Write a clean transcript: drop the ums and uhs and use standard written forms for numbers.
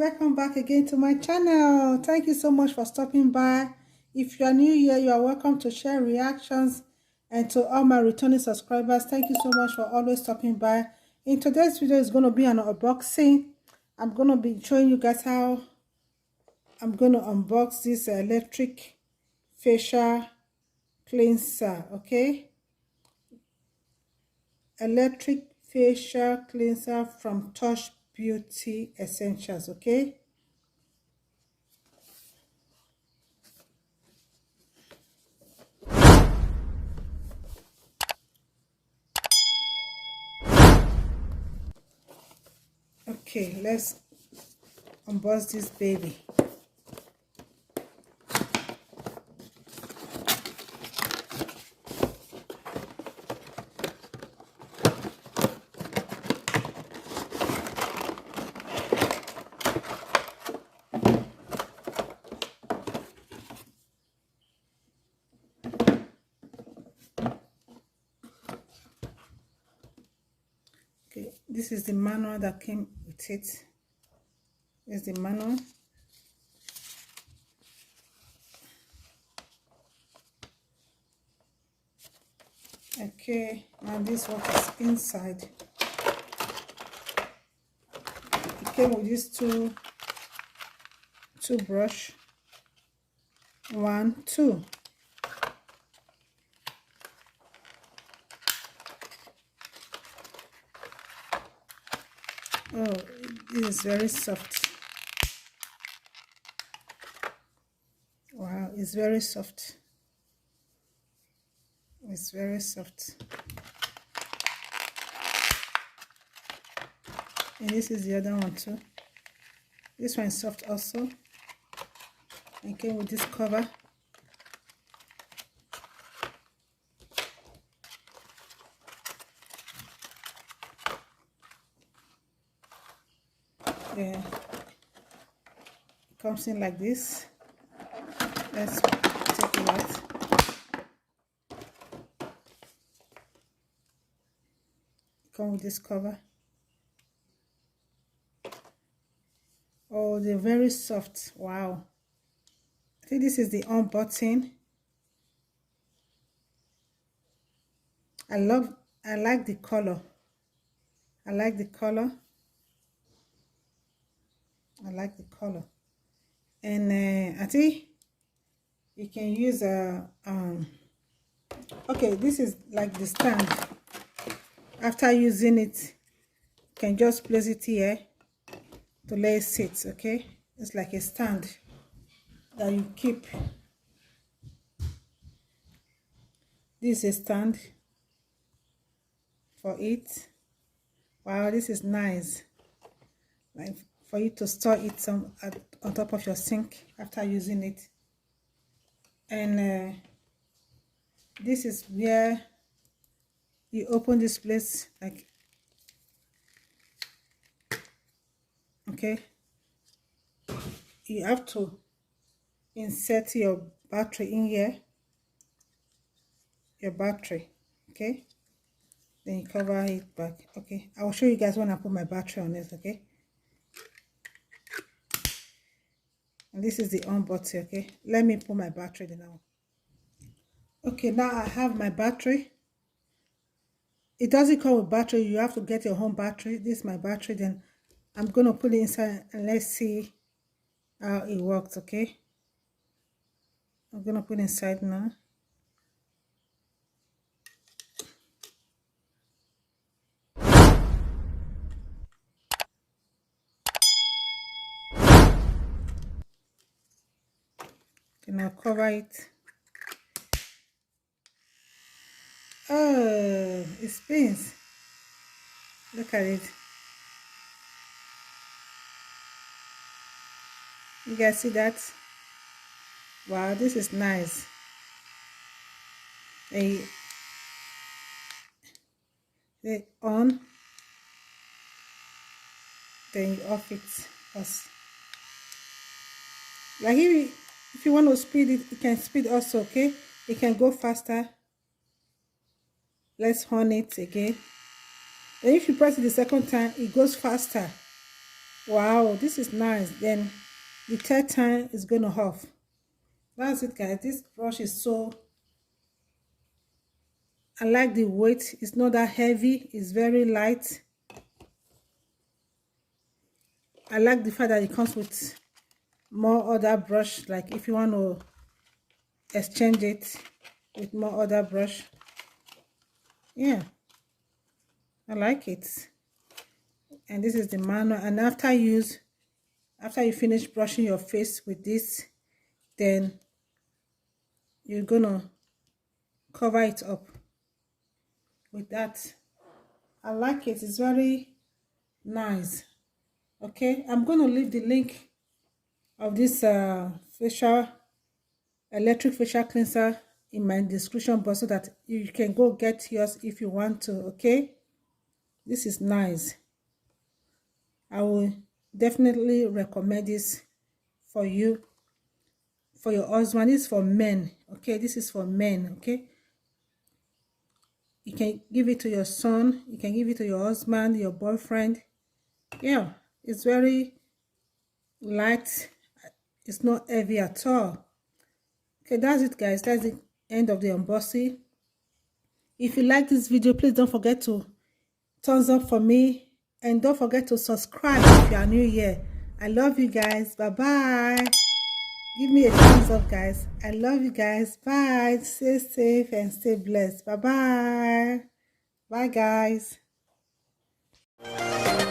welcome back again to my channel. Thank you so much for stopping by. If you are new here, you are welcome to share reactions. And to all my returning subscribers, thank you so much for always stopping by. In today's video is going to be an unboxing. I'm going to be showing you guys how I'm going to unbox this electric facial cleanser. Okay, electric facial cleanser from Touch Beauty Essentials. Okay, let's unbox this baby. Okay, this is the manual that came with it. This is the manual. Okay, now this what is inside. It came with these two brush. 1, 2. Oh, this is very soft. Wow, it's very soft. It's very soft. And this is the other one too. This one is soft also. It came with this cover. Yeah, it comes in like this. Let's take it out. Come with this cover. Oh, they're very soft. Wow. I think this is the on button. I like the color. I like the color. I like the color. And I think you can use a okay, this is like the stand. After using it, you can just place it here to let it sit. Okay, it's like a stand that you keep. This is a stand for it. Wow, this is nice. Like for you to store it on top of your sink after using it. And this is where you open this place, like, okay, you have to insert your battery in here, your battery. Okay, then you cover it back. Okay, I will show you guys when I put my battery on it. Okay, and this is the on button. Okay, let me put my battery now. Okay, now I have my battery. It doesn't come with battery. You have to get your home battery. This is my battery. Then I'm gonna put it inside and let's see how it works. Okay, I'm gonna put it inside now. Then I'll cover it. Oh, it spins. Look at it. You guys see that? Wow, this is nice. They on, then you off it. Like if you want to speed it, you can speed also. Okay, it can go faster. Let's on it again. And if you press it the second time, it goes faster. Wow, this is nice. Then the third time is gonna off. That's it, guys. This brush is so, I like the weight. It's not that heavy. It's very light. I like the fact that it comes with more other brush. Like if you want to exchange it with more other brush. Yeah, I like it. And this is the manual. And after you finish brushing your face with this, then you're gonna cover it up with that. I like it. It's very nice. Okay, I'm gonna leave the link of this electric facial cleanser in my description box so that you can go get yours if you want to. Okay, this is nice. I will definitely recommend this for you, for your husband. This is for men. Okay, this is for men. Okay, you can give it to your son, you can give it to your husband, your boyfriend. Yeah, it's very light. It's not heavy at all. Okay, that's it, guys. That's the end of the unboxing. If you like this video, please don't forget to thumbs up for me, and don't forget to subscribe if you are new here. I love you guys. Bye bye. Give me a thumbs up, guys. I love you guys. Bye. Stay safe and stay blessed. Bye bye. Bye, guys.